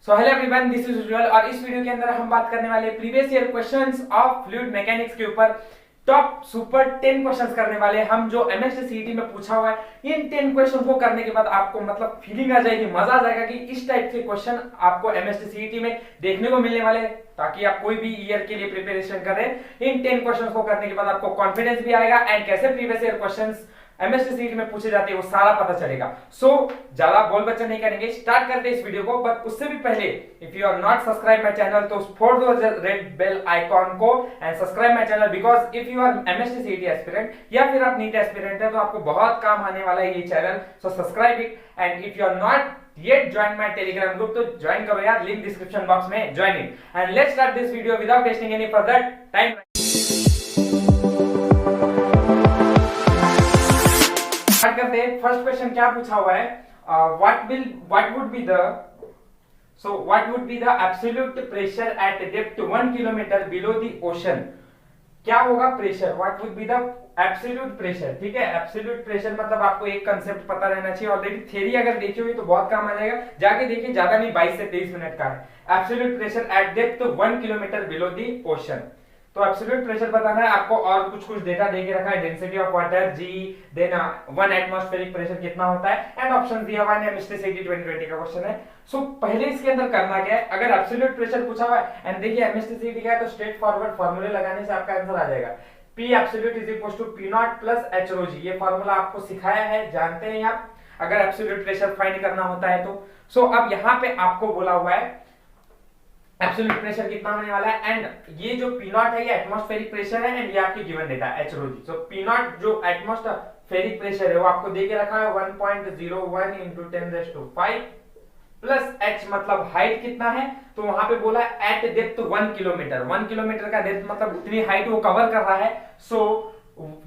So hello everyone, this is Ujjwal और इस video के अंदर हम बात करने वाले previous year questions of fluid mechanics के ऊपर टॉप सुपर 10 क्वेश्चंस करने वाले हैं हम, जो एमएसटी सीईटी में पूछा हुआ है। इन 10 क्वेश्चन को करने के बाद आपको मतलब फीलिंग आ जाएगी, मजा आ जाएगा कि इस टाइप के क्वेश्चन आपको एमएसटी सीईटी में देखने को मिलने वाले हैं, ताकि आप कोई भी ईयर के लिए प्रिपरेशन करें। इन 10 क्वेश्चंस को करने के बाद आपको कॉन्फिडेंस भी आएगा एंड कैसे previous year questions MST CET में पूछे जाते हैं वो सारा पता चलेगा। सो ज्यादा बोल बच्चा नहीं करेंगे, स्टार्ट करते हैं इस वीडियो को। बट उससे भी पहले if you are not subscribe my channel तो फोड़ दो रेड बेल आइकॉन को and subscribe my channel, because if you are MST CET aspirant या फिर आप नीट एस्पिरेंट है तो आपको बहुत काम आने वाला है ये channel. So subscribe it and if you are not yet join my telegram group तो ज्वाइन करो यार, लिंक डिस्क्रिप्शन बॉक्स में, join it and let's start this video without wasting any further time. Start करते हैं। First question क्या पूछा हुआ है, what would be the absolute pressure at depth 1 kilometer below the ocean? क्या होगा pressure, what would be the absolute pressure. ठीक है, एब्सोल्यूट प्रेशर मतलब आपको एक कंसेप्ट पता रहना चाहिए। ऑलरेडी थ्योरी अगर देखी हुई तो बहुत काम आ जाएगा, जाके देखिए, ज्यादा नहीं, 22 से 23 मिनट का है। Absolute pressure at depth 1 kilometre below the ocean. तो एब्सोल्यूट प्रेशर बताना है आपको, और कुछ डेटा दे के रखा है, density of water g, then 1 atmospheric pressure कितना होता है एंड ऑप्शन दिया हुआ है। एमएसटी सीईटी 2020 का क्वेश्चन है। सो पहले इसके अंदर करना क्या है, अगर एब्सोल्यूट प्रेशर पूछा हुआ है एंड देखिए एमएसटी सीईटी का है तो स्ट्रेट फॉरवर्ड फार्मूले लगाने से आपका आंसर आ जाएगा। P absolute is equals to P naught plus H rho g। ये फार्मूला आपको सिखाया है, जानते हैं आप, अगर एब्सोल्यूट प्रेशर फाइंड करना होता है तो। सो अब यहाँ पे आपको बोला हुआ है एब्सोल्यूट प्रेशर कितना होने वाला है एंड ये जो P naught है ये एटमॉस्फेरिक प्रेशर है एंड ये आपकी given data H rho g। सो P naught जो एटमॉस्फेरिक प्रेशर है वो आपको दे के रखा है 1.01 into 10⁵ प्लस h मतलब हाइट कितना है, तो वहां पे बोला एट डेप्थ 1 किलोमीटर। 1 किलोमीटर का डेप्थ मतलब उतनी हाइट वो कवर कर रहा है। So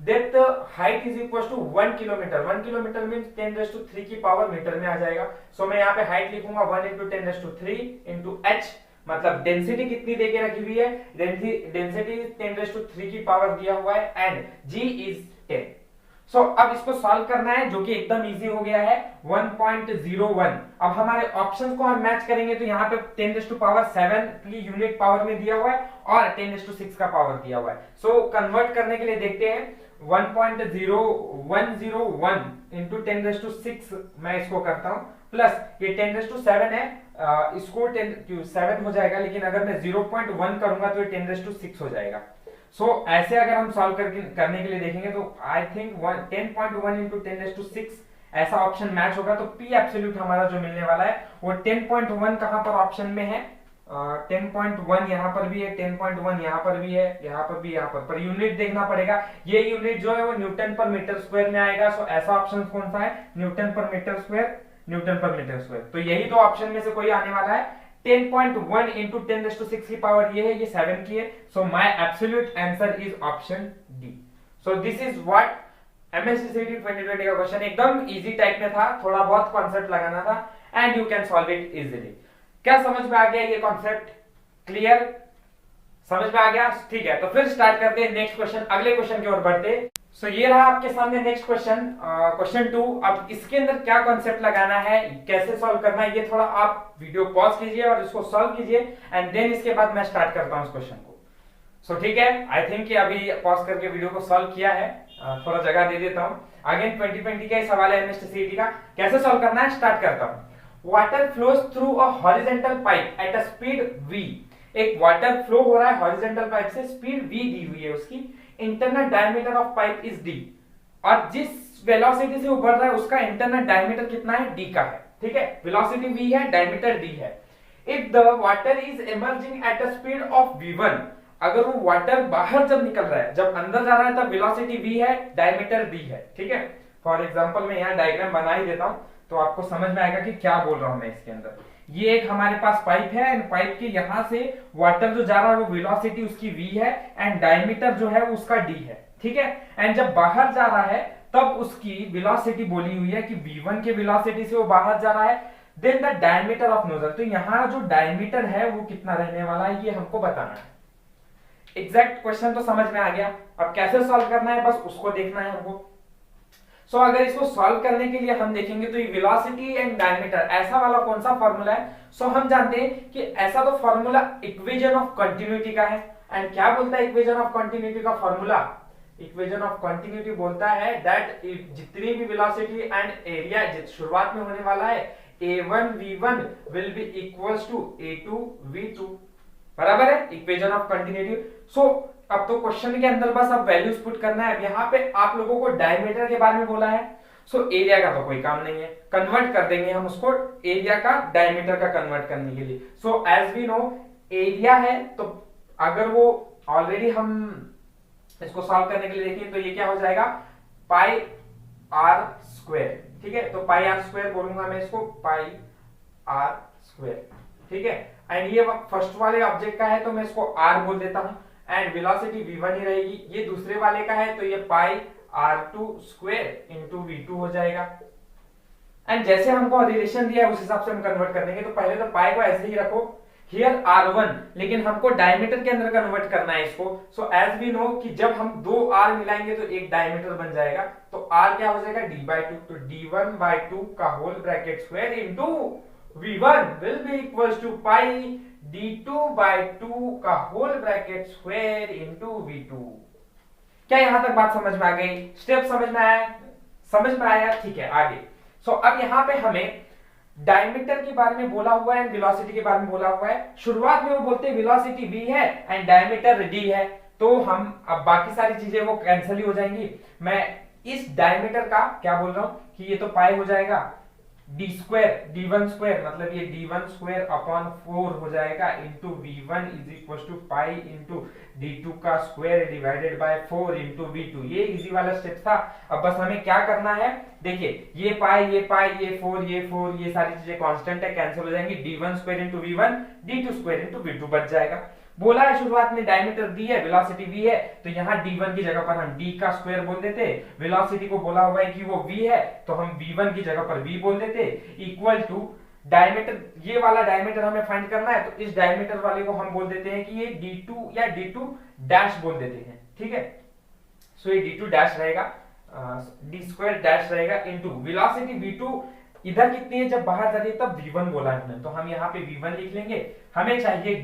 depth height is equal to 1 kilometre. 1 kilometre means 10⁻³ की पावर मीटर में आ जाएगा। सो मैं यहाँ पे हाइट लिखूंगा 1 into 10⁻³ into h मतलब डेंसिटी कितनी देके रखी हुई है, डेंसिटी 10⁻³ की पावर दिया हुआ है एंड g इज 10। सो अब इसको सॉल्व करना है, जो कि एकदम इजी हो गया है, 1.01। अब हमारे ऑप्शंस को हम मैच करेंगे तो यहाँ पे 10⁻⁷ की यूनिट पावर में दिया हुआ है और 10⁻⁶ का पावर दिया हुआ है। सो कन्वर्ट करने के लिए देखते हैं, 1.0101 into 10⁻⁶ मैं इसको करता हूँ, प्लस ये 10⁻⁷ है, इसको 7 हो जाएगा, लेकिन अगर मैं 0.1 करूंगा तो ये 10⁻⁶ हो जाएगा। सो ऐसे अगर हम सॉल्व करने के लिए देखेंगे तो आई थिंक 10.1 into 10⁻⁶ ऐसा ऑप्शन मैच होगा। तो P एब्सोल्यूट हमारा जो मिलने वाला है वो 10.1 कहां पर ऑप्शन में है, 10.1 यहाँ पर भी है, 10.1 यहाँ पर भी है, यहाँ पर भी, यहाँ पर यूनिट देखना पड़ेगा। ये यूनिट जो है वो न्यूटन पर मीटर स्क्वायर में आएगा। सो ऐसा ऑप्शन कौन सा है, न्यूटन पर मीटर स्क्वायर, न्यूटन पर मीटर स्क्वायर। तो यही दो ऑप्शन में से कोई आने वाला है। 10.1 into 10⁻⁶ की पावर ये है, ये 7 की है। So my absolute answer is option D. So this is what MST CET 2020 का क्वेश्चन एकदम इजी टाइप में था, थोड़ा बहुत कॉन्सेप्ट लगाना था and you can solve it easily. क्या समझ में आ गया ये कॉन्सेप्ट, क्लियर, समझ में आ गया? ठीक है, तो फिर स्टार्ट करते हैं नेक्स्ट क्वेश्चन, अगले क्वेश्चन की ओर बढ़ते। सो ये रहा आपके सामने नेक्स्ट क्वेश्चन, क्वेश्चन 2। अब इसके अंदर क्या कॉन्सेप्ट लगाना है, कैसे सॉल्व करना है, ये थोड़ा आप वीडियो पॉज कीजिए और इसको सॉल्व कीजिए एंड देन इसके बाद मैं स्टार्ट करता हूं इस क्वेश्चन को। सो ठीक है, आई थिंक कि अभी पॉज करके वीडियो को सॉल्व किया है, थोड़ा जगह दे देता हूं। अगेन 2020 का सवाल है एमएसटी सीईटी का, कैसे सॉल्व करना है स्टार्ट करता हूं। Water flows through a horizontal pipe at a speed v। एक वाटर फ्लो हो रहा है हॉरिजॉन्टल पाइप से, स्पीड v दी हुई है उसकी, internal diameter of pipe is d, और जिस वेलोसिटी से वो बढ़ रहा है उसका इंटरनल डायमीटर कितना है, d का है। ठीक है, वेलोसिटी v है, डायमीटर d है। If the water is emerging at a speed of v1, अगर वो वाटर बाहर जब निकल रहा है, जब अंदर जा रहा है तब वेलोसिटी v है, डायमीटर d है। ठीक है, फॉर एग्जांपल मैं यहाँ डायग्राम बना ही देता हूं तो आपको समझ में आएगा कि क्या बोल रहा हूं मैं इसके अंदर। ये एक हमारे पास पाइप है एंड पाइप के यहां से वाटर जो जा रहा है वो वेलोसिटी उसकी v है एंड डायमीटर जो है वो उसका d है। ठीक है, एंड जब बाहर जा रहा है तब उसकी वेलोसिटी बोली हुई है कि v1 के वेलोसिटी से वो बाहर जा रहा है, then the diameter of nozzle. तो यहाँ जो डायमीटर है वो कितना रहने वाला है ये हमको बताना है। एग्जैक्ट क्वेश्चन तो समझ में आ गया, अब कैसे सॉल्व करना है बस उसको देखना है हमको। सो अगर इसको सॉल्व करने के लिए हम देखेंगे तो ये वेलोसिटी एंड डायमीटर ऐसा वाला कौन सा फॉर्मूला है। सो हम जानते हैं कि ऐसा तो फॉर्मूला इक्वेशन ऑफ कंटिन्यूटी का है। एंड क्या बोलता है इक्वेशन ऑफ कंटिन्यूटी का फॉर्मूला? इक्वेशन ऑफ कंटिन्यूटी बोलता है दैट जितनी भी वेलोसिटी एंड एरिया शुरुआत में होने वाला है a1 v1 will be equals to a2 v2, बराबर है इक्वेशन ऑफ कंटिन्यूटी। सो अब तो क्वेश्चन के अंदर बस अब वैल्यूज पुट करना है। यहाँ पे आप लोगों को डायमीटर के बारे में बोला है, सो एरिया का तो कोई काम नहीं है, कन्वर्ट कर देंगे हम उसको एरिया का डायमीटर का कन्वर्ट करने के लिए। So as we know area है, तो अगर वो ऑलरेडी हम इसको सॉल्व करने के लिए देखें तो ये क्या हो जाएगा पाई आर स्क्वायर, ठीक है। तो पाई आर स्क्वायर बोलूंगा मैं इसको, पाई आर स्क्वायर, ठीक है। एंड ये फर्स्ट वाले ऑब्जेक्ट का है तो मैं इसको आर बोल देता हूं, एंड वेलोसिटी v1 ही रहेगी। ये दूसरे वाले का है तो ये पाई r2 स्क्वायर इंटू v2 हो जाएगा। एंड जैसे हमको रिलेशन दिया है उस हिसाब से हम कन्वर्ट कर देंगे। तो पहले तो पाई को ऐसे ही रखो, हियर r1, लेकिन हमको डायमीटर के अंदर कन्वर्ट करना है इसको। सो एज वी नो कि जब हम दो r मिलाएंगे तो एक डायमीटर बन जाएगा, तो r क्या हो जाएगा d/2, तो d1/2 का whole bracket square into v1 will be equals to pi d2/2 का whole bracket square into v2। क्या यहां तक बात समझ में आ गई? स्टेप समझ में आया? समझ में आया, ठीक है। आगे सो अब यहां पे हमें डायमीटर के बारे में बोला हुआ है एंड वेलोसिटी के बारे में बोला हुआ है। शुरुआत में वो बोलते हैं वेलोसिटी v है एंड डायमीटर d है, तो हम अब बाकी सारी चीजें वो कैंसिल ही हो जाएंगी। मैं इस डायमीटर का क्या बोल रहा हूं कि ये तो पाई हो जाएगा d स्क्वायर d1 स्क्वायर, मतलब ये d1 स्क्वायर अपॉन 4 हो जाएगा into v1 is equal to pi into d2 का square divided by 4 into v2। ये इजी वाला स्टेप था। अब बस हमें क्या करना है, देखिए ये पाई ये 4 ये सारी चीजें कांस्टेंट है, कैंसिल हो जाएंगी। d1 square into v1 d2 square into v2 बच जाएगा। बोला है शुरुआत में डायमीटर d है, वेलोसिटी v है, तो यहाँ d1 की जगह पर हम d का स्क्वायर बोल देते। वेलोसिटी को बोला हुआ है कि वो v है, तो हम v1 की जगह पर v बोल देते, इक्वल टू डायमीटर, ये वाला डायमीटर हमें फाइंड करना है, तो इस डायमीटर वाले को हम बोल देते हैं कि ये d2 या d2 डैश बोल देते हैं, ठीक है। सो ये d2 डैश रहेगा, d स्क्वायर डैश रहेगा इंटू वेलोसिटी v2 इधर कितनी है जब बाहर जा रही है तब v1 बोला है हमने, तो हम यहाँ पे v1 लिख लेंगे। हमें चाहिए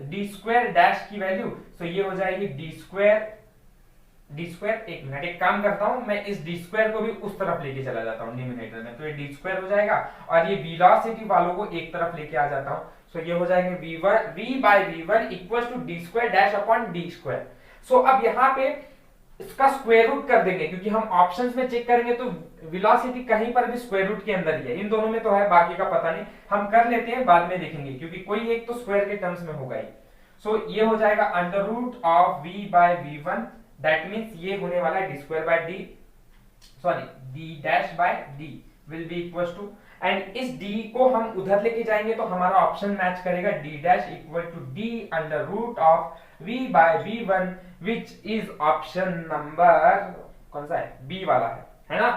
d स्क्वायर डैश की वैल्यू, तो ये हो जाएगी d स्क्वायर। एक मिनट, एक काम करता हूं, मैं इस d स्क्वायर को भी उस तरफ लेके चला जाता हूं डिनोमिनेटर में, तो ये d स्क्वायर हो जाएगा और ये वेलोसिटी वालों को एक तरफ लेके आ जाता हूं। सो ये हो जाएगा v/v1 equals to d square dash upon d square. So अब यहाँ पे इसका स्क्वायर रूट कर देंगे, क्योंकि हम ऑप्शंस में चेक करेंगे तो वेलोसिटी कहीं पर भी स्क्वायर रूट के अंदर ही है, इन दोनों में तो है, बाकी का पता नहीं, हम कर लेते हैं, बाद में देखेंगे, क्योंकि कोई एक तो स्क्वायर के टर्म्स में होगा ही। सो ये हो जाएगा under root of v/v1, that means ये होने वाला है d square by d, sorry d dash by d will be equals to, and इस d को हम उधर लेके जाएंगे तो हमारा ऑप्शन मैच करेगा, d dash equal to d under root of v/v1 which is option number कौन सा है, बी वाला है ना,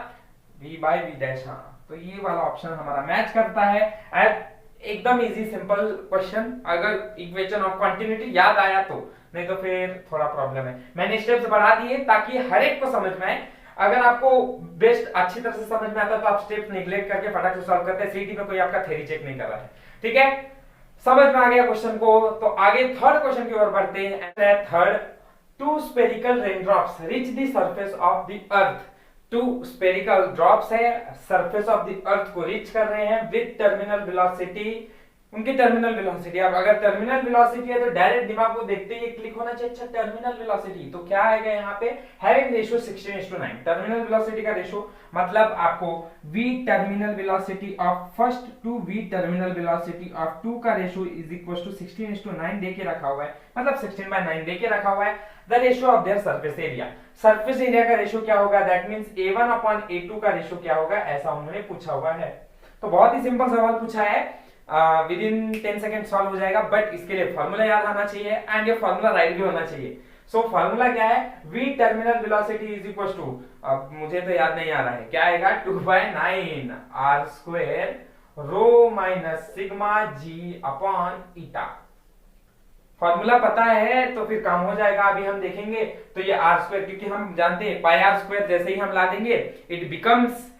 v/v डैश। हाँ, तो ये वाला ऑप्शन हमारा मैच करता है। एंड एकदम इजी सिंपल क्वेश्चन, अगर इक्वेशन ऑफ कंटिन्यूटी याद आया तो, नहीं तो फिर थोड़ा प्रॉब्लम है। मैंने स्टेप्स बढ़ा दिए ताकि हर एक को समझ में आए। अगर आपको बेस्ट अच्छी तरह से समझ में आता तो आप स्टेप्स निगलेक्ट करके फटाक से सॉल्व करते हैं, सीटी में कोई आपका थ्योरी चेक नहीं कर रहा है, ठीक है। समझ में आ गया क्वेश्चन को, तो आगे थर्ड क्वेश्चन की ओर बढ़ते हैं। Third, two spherical raindrops reach the surface of the earth. Two spherical drops है, सरफेस ऑफ द अर्थ को रीच कर रहे हैं विद टर्मिनल वेलोसिटी, उनकी टर्मिनल वेलोसिटी। अब अगर टर्मिनल वेलोसिटी है तो डायरेक्ट दिमाग को देखते ही क्लिक होना चाहिए, अच्छा टर्मिनल वेलोसिटी, तो क्या आएगा यहाँ पे, हैविंग रेशियो 16:9। टर्मिनल वेलोसिटी का रेशियो मतलब आपको v terminal velocity of first to v terminal velocity of 2 का रेशियो इज इक्वल टू 16:9 देके रखा हुआ है, मतलब 16/9 देके रखा हुआ है। The ratio of their surface area, surface area का रेशियो क्या होगा, दैट मींस a1/a2 का रेशियो क्या होगा, ऐसा उन्होंने पूछा हुआ है। तो बहुत ही सिंपल सवाल पूछा है, विद इन 10 सेकंड सॉल्व हो जाएगा, बट इसके लिए फॉर्मूला याद आना चाहिए एंड ये फॉर्मूला राइट भी होना चाहिए। सो फॉर्मूला क्या है, v terminal velocity is equal to, अब मुझे तो याद नहीं आ रहा है, क्या आएगा, 2/9 r square rho minus sigma g upon ईटा। फॉर्मूला पता है तो फिर काम हो जाएगा। अभी हम देखेंगे तो ये आर स्क्वायर, क्योंकि हम जानते हैं पाई आर स्क्वायर जैसे ही हम ला देंगे इट बिकम्स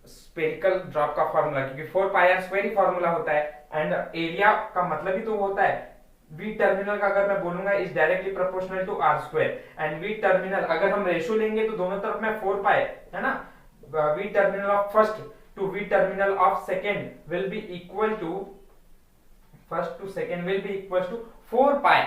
स्फेरिकल ड्रॉप का फॉर्मूला, क्योंकि 4 पाई आर स्क्वायर ही फॉर्मूला होता है। एंड एरिया का मतलब ही तो होता है, वी टर्मिनल का अगर मैं बोलूंगा is directly proportional to r square, and v terminal अगर हम रेशियो लेंगे तो दोनों तरफ में 4 पाई है ना, v terminal of first to v terminal of second will be equal to first to second will be equal to 4 pi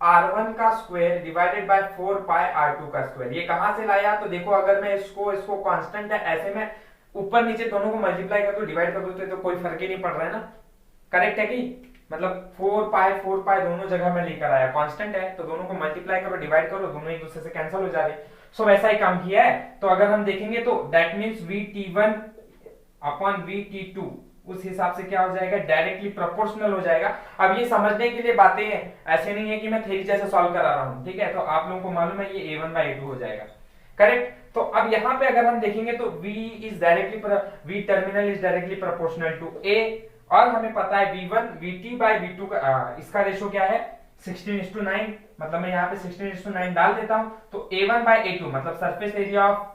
R1 का square divided by 4 pi R2 का स्क्वायर। ये कहां से लाया, तो देखो अगर मैं इसको कांस्टेंट है ऐसे में ऊपर नीचे दोनों को मल्टीप्लाई कर दो डिवाइड कर दो तो कोई फर्क ही नहीं पड़ रहा है ना, करेक्ट है कि मतलब 4 पाई दोनों जगह में लेकर आया, कांस्टेंट है तो दोनों को मल्टीप्लाई करो डिवाइड करो, दोनों एक दूसरे से कैंसिल हो जा रहे। सो वैसा ही काम किया है। तो अगर हम देखेंगे तो that means VT1 upon VT2 उस हिसाब से क्या हो जाएगा, डायरेक्टली प्रोपोर्शनल हो जाएगा। अब ये समझने के लिए बातें हैं, ऐसे नहीं है कि मैं थ्योरी जैसे सॉल्व करा रहा हूं, ठीक है। तो आप लोगों को मालूम है ये A1 बाय A2 हो जाएगा, करेक्ट। तो अब यहाँ पे अगर हम देखेंगे तो V terminal is directly proportional to A, और हमें पता है V1 VT बाय V2 का इसका रेशो क्या है 16:9, मतलब मैं यहाँ पे 16:9 डाल देता हूं तो A1 बाय A2 मतलब सरफेस एरिया ऑफ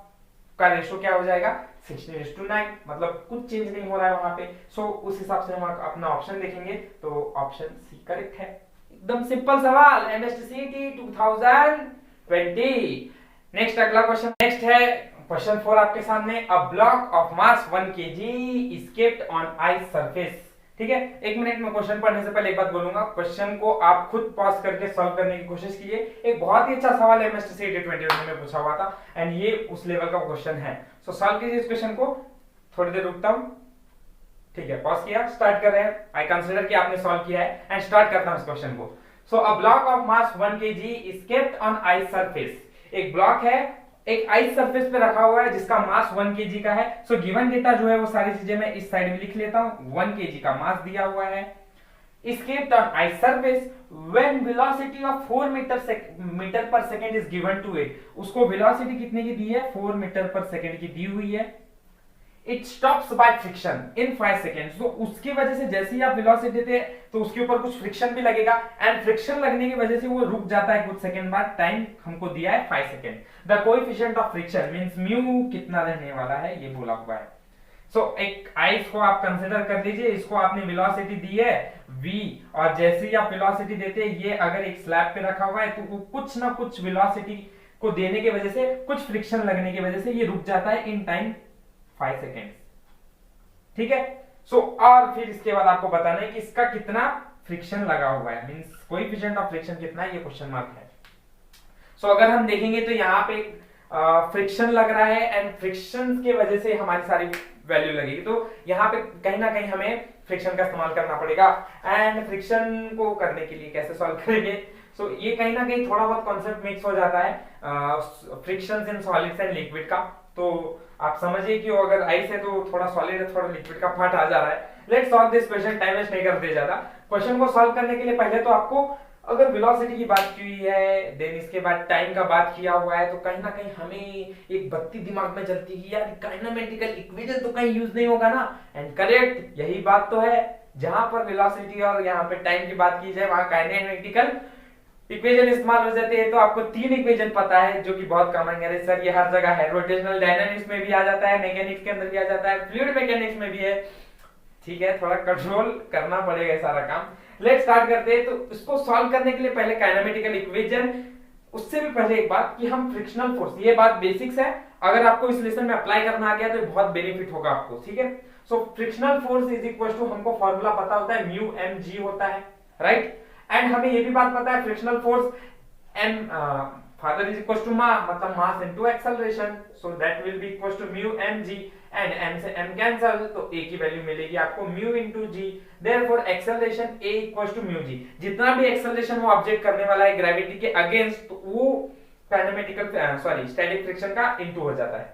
का रेशो क्या हो जाएगा 16:9, मतलब कुछ चेंज नहीं हो रहा है वहां पे। सो उस हिसाब से हम अपना ऑप्शन देखेंगे तो ऑप्शन सी करेक्ट है। एकदम सिंपल सवाल, MSTCT 2020। नेक्स्ट अगला क्वेश्चन नेक्स्ट है क्वेश्चन 4 आपके सामने। अ block of mass 1 kg escaped on ice surface, ठीक है। एक मिनट में क्वेश्चन पढ़ने से पहले एक बात बोलूंगा, क्वेश्चन को आप खुद पॉज करके सॉल्व करने की कोशिश कीजिए। एक बहुत ही अच्छा सवाल है MSTCT 2020 में पूछा हुआ था एंड ये उस लेवल का क्वेश्चन है। सो सॉल्व कीजिए इस क्वेश्चन को, थोड़ी देर रुकता हूं, ठीक है। पॉज किया, स्टार्ट कर रहे हैं। आई कंसीडर कि आपने सॉल्व किया है एंड स्टार्ट करता हूं इस क्वेश्चन को। So a block of mass 1 kg escaped on ice surface, एक ब्लॉक है एक आइस सरफेस पे रखा हुआ है जिसका मास 1 kg का है। सो गिवन डेटा जो है वो सारी चीजें मैं इस साइड में लिख लेता हूं। 1 kg का मास दिया हुआ है, escaped on ice surface when velocity of 4 metre पर second is given to it, उसको वेलोसिटी कितने की दी है 4 मीटर पर सेकेंड की दी हुई है। It stops by friction in 5 seconds, तो उसकी वजह से जैसे ही आप वेलोसिटी देते तो उसके ऊपर कुछ फ्रिक्शन भी लगेगा एंड फ्रिक्शन लगने की वजह से वो रुक जाता है कुछ सेकंड बाद। टाइम हमको दिया है 5 second. The coefficient of friction means mu कितना रहने वाला है ये बोला हुआ है। सो एक आइस को आप कंसीडर कर लीजिए, इसको आपने वेलोसिटी दी है v, और जैसे ही आप वेलोसिटी देते हैं ये अगर एक स्लैब पे रखा हुआ है तो वो कुछ ना कुछ वेलोसिटी को देने की वजह से कुछ फ्रिक्शन लगने की वजह से ये रुक जाता है इन टाइम 5 सेकेंड, ठीक है। सो और फिर इसके बाद आपको बताना है कि इसका कितना फ्रिक्शन लगा हुआ है, मींस कोएफिशिएंट ऑफ फ्रिक्शन कितना है, ये क्वेश्चन मार्क है। सो अगर हम देखेंगे तो यहाँ पे फ्रिक्शन लग रहा है एंड फ्रिक्शन की वजह से हमारी सारी वैल्यू लगेगी, तो यहाँ पे कहीं ना कहीं हमें फ्रिक्शन का इस्तेमाल करना पड़ेगा। एंड फ्रिक्शन को करने के लिए कैसे सॉल्व करेंगे, सो ये कहीं ना कहीं थोड़ा बहुत कॉन्सेप्ट मिक्स हो जाता है friction in solids and liquid का। तो आप समझिए कि अगर आइस है तो थोड़ा सॉलिड है, थोड़ा लिक्विड का पार्ट आ जा रहा है। Let's solve this question, time waste नहीं करते ज्यादा। क्वेश्चन को सॉल्व करने के लिए पहले तो आपको अगर वेलोसिटी की बात की है देन इसके बाद टाइम का बात किया हुआ है तो कहीं ना कहीं हमें एक बत्ती दिमाग में चलती है यार काइनेमेटिकल इक्वेशन तो कहीं यूज नहीं होगा ना, एंड करेक्ट यही बात तो है। जहां पर वेलोसिटी और यहाँ पे टाइम की बात की जाए वहां काइनेमेटिकल इक्वेशन इस्तेमाल हो जाते हैं। तो आपको 3 इक्वेशन पता है जो कि बहुत कॉमन है सर, ये हर जगह है, रोटेशनल डायनामिक्स में भी आ जाता है, मैकेनिक्स के अंदर भी आ जाता है, फ्लूइड मैकेनिक्स में भी है, ठीक है। थोड़ा कंट्रोल करना पड़ेगा सारा काम। लेट्स स्टार्ट करते हैं। तो इसको सॉल्व करने के लिए पहले काइनेमेटिकल इक्वेशन, उससे भी पहले एक बात कि हम फ्रिक्शनल फोर्स, ये बात बेसिक्स है, अगर आपको इस लेसन में अप्लाई करना आ गया तो बहुत बेनिफिट होगा आपको, ठीक है। So frictional force is equal to, हमको फॉर्मूला पता होता है म्यू एम जी होता है, राइट। एंड हमें ये भी बात पता है frictional force M father is equal to मतलब mass into acceleration, so that will be equal to mu M G and m से m कैंसिल तो a की वैल्यू मिलेगी आपको mu into g, therefore acceleration a equals to mu g। जितना भी acceleration वो object करने वाला है ग्रेविटी के अगेंस्ट तो वो काइनेमेटिकल स्टैटिक फ्रिक्शन का इनटू हो जाता है।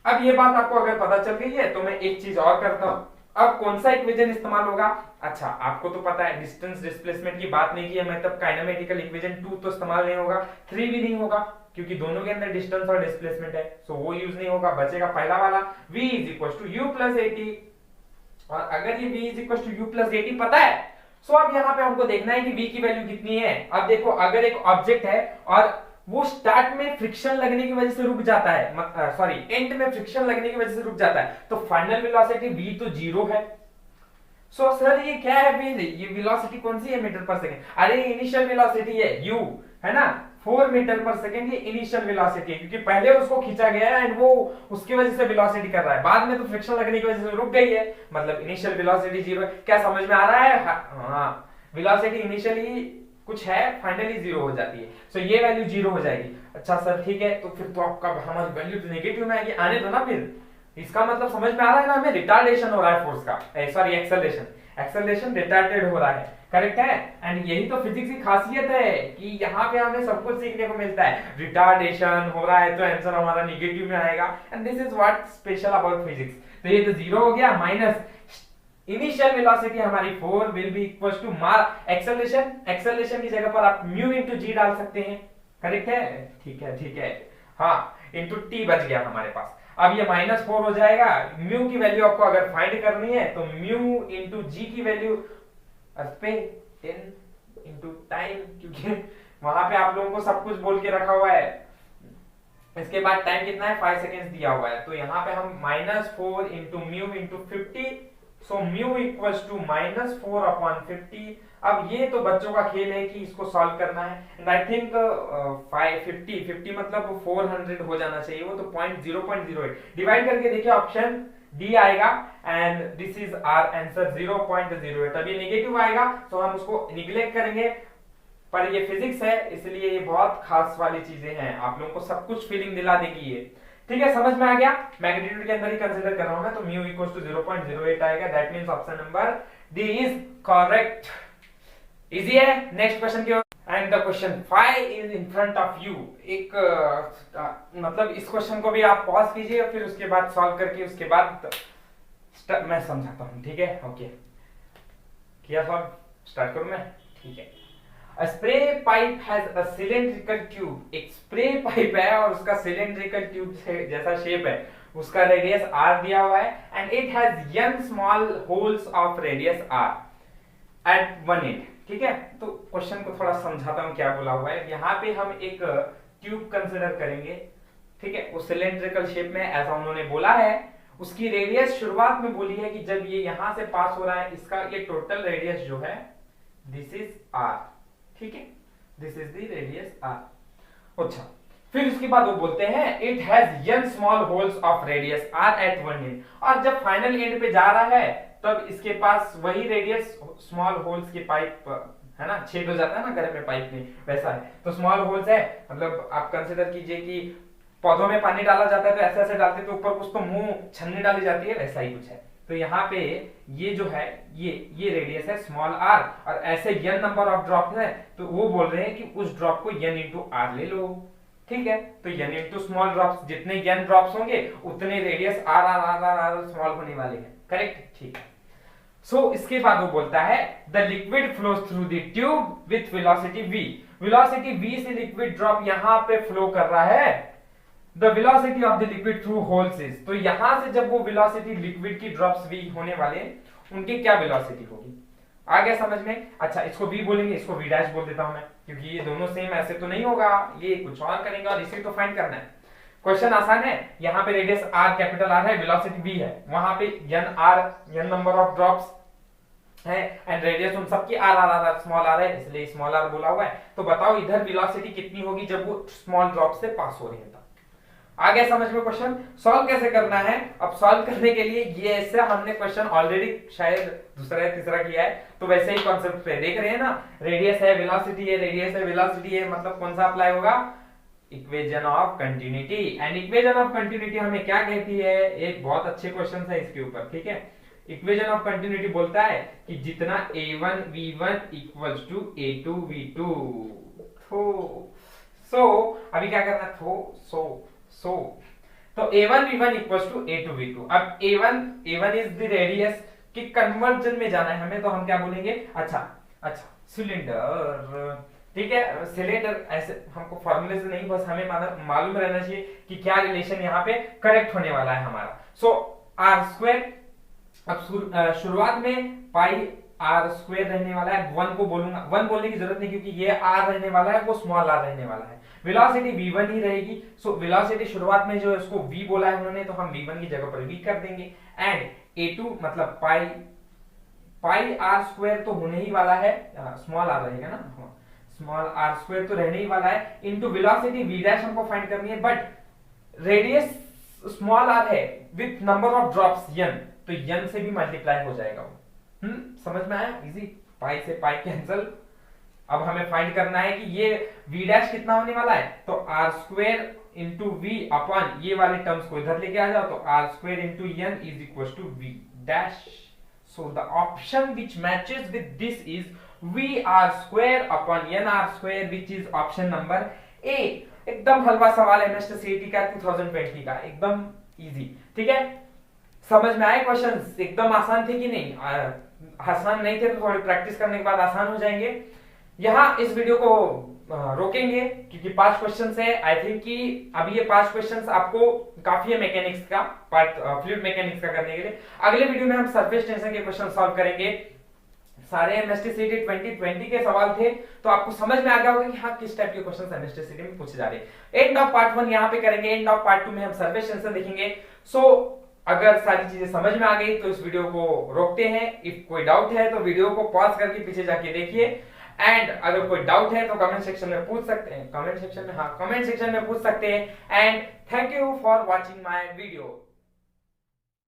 अब ये बात आपको अगर पता चल गई है तो मैं एक चीज और करता हूं। अब कौन सा इक्वेशन इस्तेमाल होगा, अच्छा आपको तो पता है डिस्टेंस डिस्प्लेसमेंट की बात नहीं की है, मतलब काइनेमेटिकल इक्वेशन 2 तो इस्तेमाल नहीं होगा, 3 भी नहीं होगा क्योंकि दोनों के अंदर डिस्टेंस और डिस्प्लेसमेंट है, सो वो यूज नहीं होगा। बचेगा पहला वाला v is equal to u plus 80, और अगर ये v is equal to u plus 80 पता है सो अब यहाँ पे हमको देखना है कि v की वैल्यू कितनी है। अब देखो अगर एक ऑब्जेक्ट है और वो स्टार्ट में फ्रिक्शन लगने की वजह से रुक जाता है, सॉरी एंड में फ्रिक्शन लगने की वजह से रुक जाता है, तो फाइनल वेलोसिटी v तो 0 है। सो सर ये क्या है फिर, ये वेलोसिटी कौन सी है मीटर पर सेकंड? अरे इनिशियल वेलोसिटी है u, है ना, 4 मीटर पर सेकंड ये इनिशियल वेलोसिटी है, क्योंकि पहले उसको खींचा गया है एंड वो उसकी वजह से वेलोसिटी कर रहा है, बाद में तो फ्रिक्शन लगने की वजह से रुक गई है, मतलब इनिशियल वेलोसिटी 0 है। क्या समझ में आ रहा है? हाँ, वेलोसिटी इनिशियली कुछ है, फाइनली 0 हो जाती है। सो ये वैल्यू 0 हो जाएगी। अच्छा सर ठीक है, तो फिर तो आपका हमारी वैल्यू तो नेगेटिव में आएगी, आने दो ना फिर। इसका मतलब समझ में आ रहा है ना, हमें रिटार्डेशन हो रहा है फोर्स का, सॉरी एक्सेलरेशन रिटार्डेड हो रहा है, करेक्ट है। एंड यही तो फिजिक्स की खासियत है कि यहाँ पे हमें सब कुछ सीखने को मिलता है। रिटार्डेशन हो रहा है तो आंसर हमारा नेगेटिव में आएगा, and this is what special about physics. तो ये तो 0 हो गया, माइनस इनिशियल वेलोसिटी हमारी 4 will be equal to acceleration की जगह पर आप म्यू इंटू जी डाल सकते हैं, करेक्ट है, ठीक है, हाँ, इंटू टी बच गया हमारे पास। अब ये -4 हो जाएगा। म्यू की वैल्यू आपको अगर फाइंड करनी है तो म्यू इंटू जी की वैल्यू पे इन इंटू टाइम, क्योंकि वहां पे आप लोगों को सब कुछ बोल के रखा हुआ है। इसके बाद टाइम कितना है, 5 सेकेंड्स दिया हुआ है, तो यहाँ पे हम -4 into mu into 50, so mu equals to -4 upon 50। अब ये तो बच्चों का खेल है कि इसको सॉल्व करना है, एंड आई थिंक 50 मतलब 400 हो जाना चाहिए, वो तो 0.08 डिवाइड करके देखिए, ऑप्शन डी आएगा, and this is our answer 0.08। अभी नेगेटिव आएगा तो हम उसको निग्लेक्ट करेंगे, पर ये फिजिक्स है इसलिए ये बहुत खास वाली चीजें हैं, आप लोगों को सब कुछ फीलिंग दिला देगी ये, ठीक है, समझ में आ गया। मैग्नीट्यूड के अंदर ही कंसीडर कर रहा हूं मैं, तो म्यू इक्वल्स टू 0.08 आएगा, that means option number D is correct. Easy है, नेक्स्ट क्वेश्चन की ओर। And the question 5 is in front of you. एक मतलब इस क्वेश्चन को भी आप पॉज कीजिए और फिर उसके बाद सॉल्व करके उसके बाद मैं समझाता हूं, ठीक है, ओके, किया सॉल्व, स्टार्ट करूं मैं, ठीक है। A spray pipe has a cylindrical tube। एक स्प्रे पाइप है और उसका सिलेंड्रिकल ट्यूब जैसा शेप है, उसका रेडियस r दिया हुआ है, and it has n small holes of radius r at one end, ठीक है। तो क्वेश्चन को थोड़ा समझाता हूं क्या बोला हुआ है। यहाँ पे हम एक ट्यूब कंसिडर करेंगे, ठीक है, वो सिलेंड्रिकल शेप में ऐसा उन्होंने बोला है। उसकी रेडियस शुरुआत में बोली है कि जब ये यहां से पास हो रहा है, इसका ये टोटल रेडियस जो है दिस इज r, ठीक है, this is the radius r। अच्छा, फिर उसके बाद वो बोलते हैं it has n small holes of radius r at one end, और जब फाइनल एंड पे जा रहा है तब इसके पास वही रेडियस स्मॉल होल्स के पाइप है ना, छेद हो जाता है ना घर में पाइप में, वैसा है। तो स्मॉल होल्स है, मतलब आप कंसीडर कीजिए कि पौधों में पानी डाला जाता है तो ऐसे ऐसे डालते तो ऊपर कुछ तो मुंह छन्नी डाली जाती है, वैसा ही कुछ है। तो यहाँ पे ये जो है ये रेडियस है स्मॉल r, और ऐसे n नंबर ऑफ ड्रॉप है, तो वो बोल रहे हैं कि उस ड्रॉप को n इंटू r ले लो, ठीक है। तो n इंटू स्मॉल ड्रॉप्स, जितने n ड्रॉप्स होंगे उतने रेडियस r स्मॉल होने वाले हैं, करेक्ट, ठीक है। सो इसके बाद वो बोलता है the liquid flows through the tube with velocity v। Velocity v से लिक्विड ड्रॉप यहाँ पे फ्लो कर रहा है, the velocity of the liquid through holes is. तो यहां से जब वो वेलोसिटी लिक्विड की ड्रॉप्स v होने वाले, उनकी क्या वेलोसिटी होगी, आ गया समझ में। अच्छा, इसको v बोलेंगे, इसको v डैश बोल देता हूं मैं, क्योंकि ये दोनों सेम ऐसे तो नहीं होगा, ये कुछ और करेंगे और इसे तो फाइंड करना है। क्वेश्चन आसान है, यहाँ पे रेडियस r कैपिटल R है, वेलोसिटी v है, वहां पे n नंबर ऑफ ड्रॉप्स है, एंड रेडियस उन सबकी r स्मॉल r है, इसलिए स्मॉल r बोला हुआ है। तो बताओ इधर वेलोसिटी कितनी होगी जब वो स्मॉल ड्रॉप से पास हो रही है। आगे समझ में क्वेश्चन सॉल्व कैसे करना है। अब सॉल्व करने के लिए ये ऐसे हमने क्वेश्चन ऑलरेडी शायद दूसरा या तीसरा किया है, तो वैसे ही कॉन्सेप्ट पे देख रहे हैं ना, रेडियस है वेलोसिटी है, रेडियस है वेलोसिटी है, मतलब कौन सा अप्लाई होगा, equation of continuity. And equation of continuity हमें क्या कहती है, एक बहुत अच्छे क्वेश्चन है इसके ऊपर, ठीक है। इक्वेशन ऑफ कंटिन्यूटी बोलता है कि जितना a1 v1 equals to a2 v2। सो अभी क्या करना है, तो a1 v1 equals to a2 v2। अब a1 इज द रेडियस कि कन्वर्जन में जाना है हमें, तो हम क्या बोलेंगे, अच्छा सिलेंडर, ठीक है, सिलेंडर ऐसे हमको फॉर्मूले से नहीं, बस हमें मालूम रहना चाहिए कि क्या रिलेशन यहाँ पे करेक्ट होने वाला है हमारा। सो r स्क्वायर, अब शुरुआत में पाई आर स्क्वायर रहने वाला है, 1 को बोलूंगा, 1 बोलने की जरूरत नहीं क्योंकि ये आर रहने वाला है, वो स्मॉल आर रहने वाला है। वेलोसिटी v1 ही रहेगी। सो वेलोसिटी शुरुआत में जो है उसको v बोला है उन्होंने, तो हम v1 की जगह पर v कर देंगे। एंड a2 मतलब पाई आर स्क्वायर तो होने ही वाला है, स्मॉल आर रहेगा ना, स्मॉल आर स्क्वायर तो रहने ही वाला है, इनटू वेलोसिटी v डैश हमको फाइंड करनी है, बट रेडियस स्मॉल आर है with number of drops n, तो n से भी मल्टीप्लाई हो जाएगा वो। समझ में आया? इजी, पाई से पाई कैंसिल। अब हमें फाइंड करना है कि ये v डैश कितना होने वाला है, तो r square into v upon ये वाले टर्म्स को इधर लेके आ जाओ, तो r square into n is equal to v dash. So the option which matches with this is v r square upon n r square, which is option number A. एकदम हलवा सवाल है एमएसटी सीईटी का 2020 का, एकदम easy. ठीक है, समझ में आए क्वेश्चंस? एकदम आसान थे कि नहीं? आसान नहीं थे तो थोड़ी प्रैक्टिस करने के बाद आसान हो जाएंगे। यहाँ इस वीडियो को रोकेंगे क्योंकि 5 क्वेश्चंस है। आई थिंक कि अभी ये 5 क्वेश्चंस आपको काफी है मैकेनिक्स का पार्ट, फ्लूइड मैकेनिक्स का करने के लिए। अगले वीडियो में हम सरफेस टेंशन के क्वेश्चन सॉल्व करेंगे। सारे एमएसटी सीईटी 2020 के सवाल थे, तो आपको समझ में आ गया होगा कि हाँ किस टाइप के क्वेश्चंस एमएसटी सीईटी में पूछे जा रहे हैं। एंड ऑफ पार्ट 1 यहाँ पे करेंगे, एंड ऑफ पार्ट 2 में हम सरफेस टेंशन देखेंगे। सो अगर सारी चीजें समझ में आ गई तो इस वीडियो को रोकते हैं। इफ कोई डाउट है तो वीडियो को पॉज करके पीछे जाके देखिए। एंड अगर कोई डाउट है तो कमेंट सेक्शन में पूछ सकते हैं, कमेंट सेक्शन में पूछ सकते हैं। And thank you for watching my video.